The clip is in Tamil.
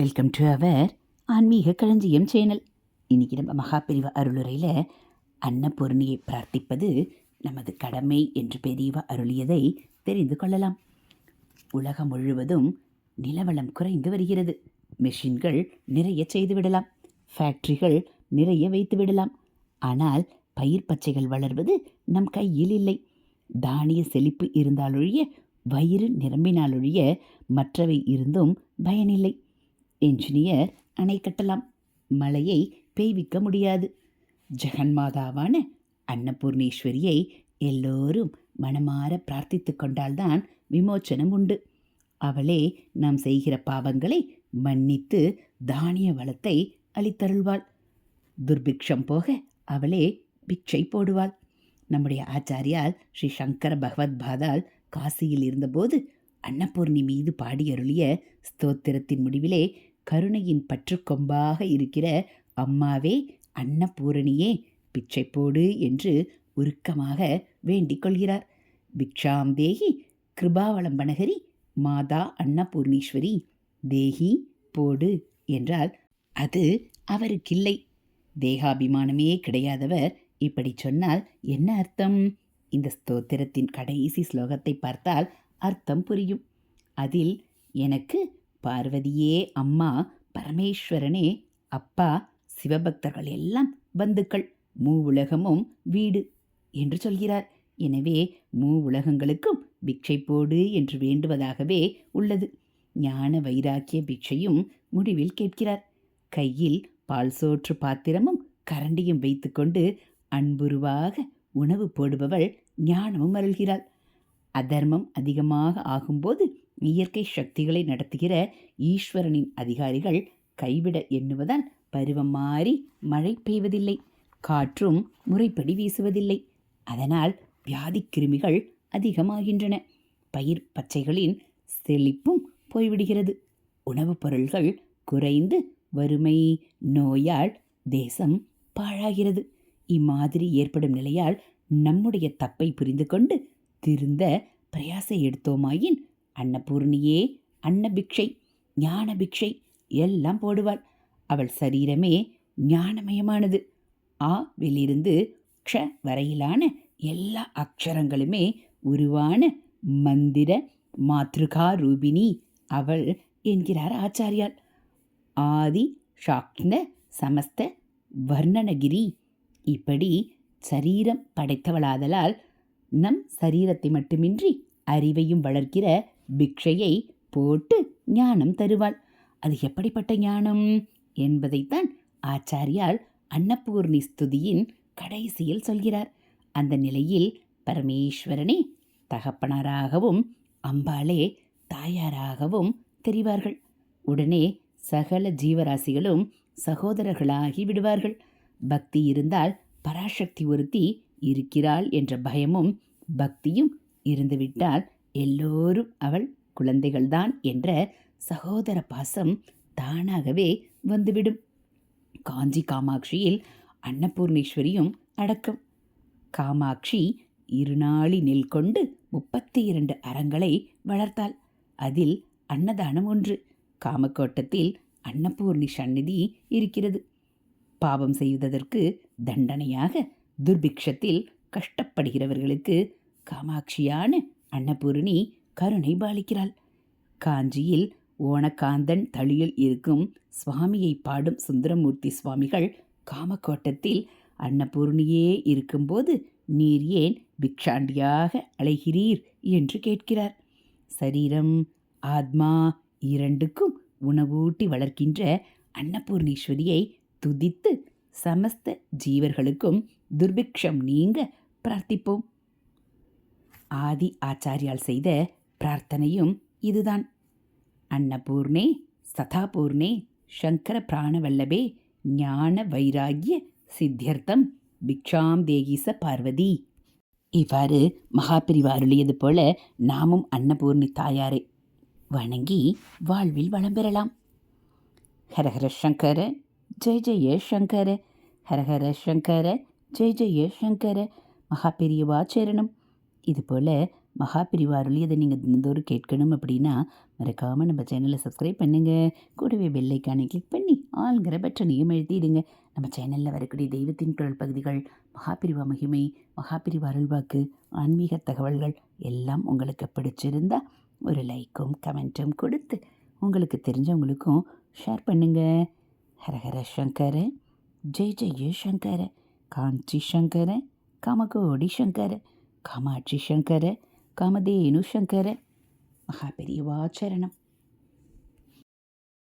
வெல்கம் டு அவர் ஆன்மீக களஞ்சியம் சேனல். இன்றைக்கி நம்ம மகாபெரிவா அருளுரையில் அன்னபூர்ணியை பிரார்த்திப்பது நமது கடமை என்று பெரியவா அருளியதை தெரிந்து கொள்ளலாம். உலகம் முழுவதும் நிலவளம் குறைந்து வருகிறது. மெஷின்கள் நிறைய செய்து விடலாம், ஃபேக்ட்ரிகள் நிறைய வைத்து விடலாம். ஆனால் பயிர் பச்சைகள் வளர்வது நம் கையில் இல்லை. தானிய செழிப்பு இருந்தாலொழிய, வயிறு நிரம்பினாலொழிய மற்றவை இருந்தும் பயனில்லை. என்ஜினியர் அணை கட்டலாம், மழையை பெய்விக்க முடியாது. ஜெகன்மாதாவான அன்னபூர்ணேஸ்வரியை எல்லோரும் மனமாற பிரார்த்தித்து கொண்டால்தான் விமோச்சனம் உண்டு. அவளே நாம் செய்கிற பாவங்களை மன்னித்து தானிய வளத்தை அளித்தருள்வாள். துர்பிக்ஷம் போக அவளே பிக்ஷை போடுவாள். நம்முடைய ஆச்சாரியால் ஸ்ரீ சங்கர பகவத் பாதால் காசியில் இருந்தபோது அன்னபூர்ணி மீது பாடியருளிய ஸ்தோத்திரத்தின் முடிவிலே கருணையின் பற்றுக்கொம்பாக இருக்கிற அம்மாவே அன்னபூரணியே பிச்சை போடு என்று உருக்கமாக வேண்டிக் கொள்கிறார். பிக்ஷாம் தேகி கிருபாவலம்பனகரி மாதா அன்னபூர்ணீஸ்வரி தேகி போடு என்றால் அது அவருக்கில்லை. தேகாபிமானமே கிடையாதவர் இப்படி சொன்னால் என்ன அர்த்தம்? இந்த ஸ்தோத்திரத்தின் கடைசி ஸ்லோகத்தை பார்த்தால் அர்த்தம் புரியும். அதில் எனக்கு பார்வதியே அம்மா, பரமேஸ்வரனே அப்பா, சிவபக்தர்கள் எல்லாம் பந்துக்கள், உலகமும் வீடு என்று சொல்கிறார். எனவே உலகங்களுக்கும் பிக்ஷை போடு என்று வேண்டுவதாகவே உள்ளது. ஞான வைராக்கிய பிக்ஷையும் முடிவில் கேட்கிறார். கையில் பால் சோற்று பாத்திரமும் கரண்டியும் வைத்துக்கொண்டு அன்புருவாக உணவு போடுபவள் ஞானமும் அருள்கிறாள். அதர்மம் அதிகமாக ஆகும்போது இயற்கை சக்திகளை நடத்துகிற ஈஸ்வரனின் அதிகாரிகள் கைவிட எண்ணுவதால் பருவம் மாறி மழை பெய்வதில்லை, காற்றும் முறைப்படி வீசுவதில்லை. அதனால் வியாதி கிருமிகள் அதிகமாகின்றன. பயிர் பச்சைகளின் செழிப்பும் போய்விடுகிறது. உணவுப் பொருள்கள் குறைந்து வறுமை நோயால் தேசம் பாழாகிறது. இம்மாதிரி ஏற்படும் நிலையால் நம்முடைய தப்பை புரிந்து கொண்டு திருந்த பிரயாசை எடுத்தோமாயின் அன்னபூர்ணியே அன்னபிக்ஷை ஞான பிக்ஷை எல்லாம் போடுவாள். அவள் சரீரமே ஞானமயமானது. ஆ விலிருந்து க்ஷ வரையிலான எல்லா அக்ஷரங்களுமே உருவான மந்திர மாத்ருகா ரூபிணி அவள் என்கிறார் ஆச்சாரியால். ஆதி சாக்ன சமஸ்த வர்ணனகிரி. இப்படி சரீரம் படைத்தவளாதலால் நம் சரீரத்தை மட்டுமின்றி அறிவையும் வளர்க்கிற பிக்ஷையை போட்டு ஞானம் தருவாள். அது எப்படிப்பட்ட ஞானம் என்பதைத்தான் ஆச்சாரியால் அன்னபூர்ணி ஸ்துதியின் கடைசியில் சொல்கிறார். அந்த நிலையில் பரமேஸ்வரனே தகப்பனாராகவும் அம்பாளே தாயாராகவும் தெரிவார்கள். உடனே சகல ஜீவராசிகளும் சகோதரர்களாகி விடுவார்கள். பக்தி இருந்தால் பராசக்தி ஒருத்தி இருக்கிறாள் என்ற பயமும் பக்தியும் இருந்துவிட்டால் எல்லோரும் அவள் குழந்தைகள்தான் என்ற சகோதர பாசம் தானாகவே வந்துவிடும். காஞ்சி காமாட்சியில் அன்னபூர்ணேஸ்வரியும் அடக்கம். காமாட்சி இருநாளி நெல் கொண்டு 32 அறங்களை வளர்த்தாள். அதில் அன்னதானம் ஒன்று. காமக்கோட்டத்தில் அன்னபூர்ணி சந்நிதி இருக்கிறது. பாவம் செய்வதற்கு தண்டனையாக துர்பிக்ஷத்தில் கஷ்டப்படுகிறவர்களுக்கு காமாட்சியான அன்னபூரணி கருணை பாலிக்கிறாள். காஞ்சியில் ஓணக்காந்தன் தளியில் இருக்கும் சுவாமியை பாடும் சுந்தரமூர்த்தி சுவாமிகள் காமக்கோட்டத்தில் அன்னபூர்ணியே இருக்கும்போது நீர் ஏன் பிக்ஷாண்டியாக அலைகிறீர் என்று கேட்கிறார். சரீரம் ஆத்மா இரண்டுக்கும் உணவூட்டி வளர்க்கின்ற அன்னபூர்ணீஸ்வரியை துதித்து சமஸ்த ஜீவர்களுக்கும் துர்பிக்ஷம் நீங்க பிரார்த்திப்போம். ஆதி ஆச்சாரியால் செய்த பிரார்த்தனையும் இதுதான். அன்னபூர்ணே சதாபூர்ணே சங்கர பிராணவல்லபே ஞான வைராகிய சித்தியர்த்தம் பிக்ஷாம் தேகிச பார்வதி. இவ்வாறு மகாபிரிவா அருளியது போல நாமும் அன்னபூர்ணி தாயாரை வணங்கி வாழ்வில் வளம் பெறலாம். ஹரஹர சங்கர ஜெய ஜெய சங்கர, ஹரஹர சங்கர ஜெய ஜெய சங்கர. மகாபெரியவா சரணம். இதுபோல் மகாபிரிவா அருளியதை நீங்கள் தினந்தோறும் கேட்கணும் அப்படின்னா மறக்காமல் நம்ம சேனலை சப்ஸ்கிரைப் பண்ணுங்கள். கூடவே பெல் ஐக்கானை கிளிக் பண்ணி ஆள்கிற பட்டனையும் எழுதிடுங்க. நம்ம சேனலில் வரக்கூடிய தெய்வத்தின் குரல் பகுதிகள், மகாபிரிவா மகிமை, மகாபிரிவா அருள்வாக்கு, ஆன்மீக தகவல்கள் எல்லாம் உங்களுக்கு பிடிச்சிருந்தா ஒரு லைக்கும் கமெண்ட்டும் கொடுத்து உங்களுக்கு தெரிஞ்சவங்களுக்கும் ஷேர் பண்ணுங்கள். ஹரஹர சங்கர, ஜெய ஜெய சங்கர, காஞ்சி சங்கர, காமகோடி சங்கர, காமாட்சி சங்கர, காமதேனு சங்கர. மகாபெரிவா சரணம்.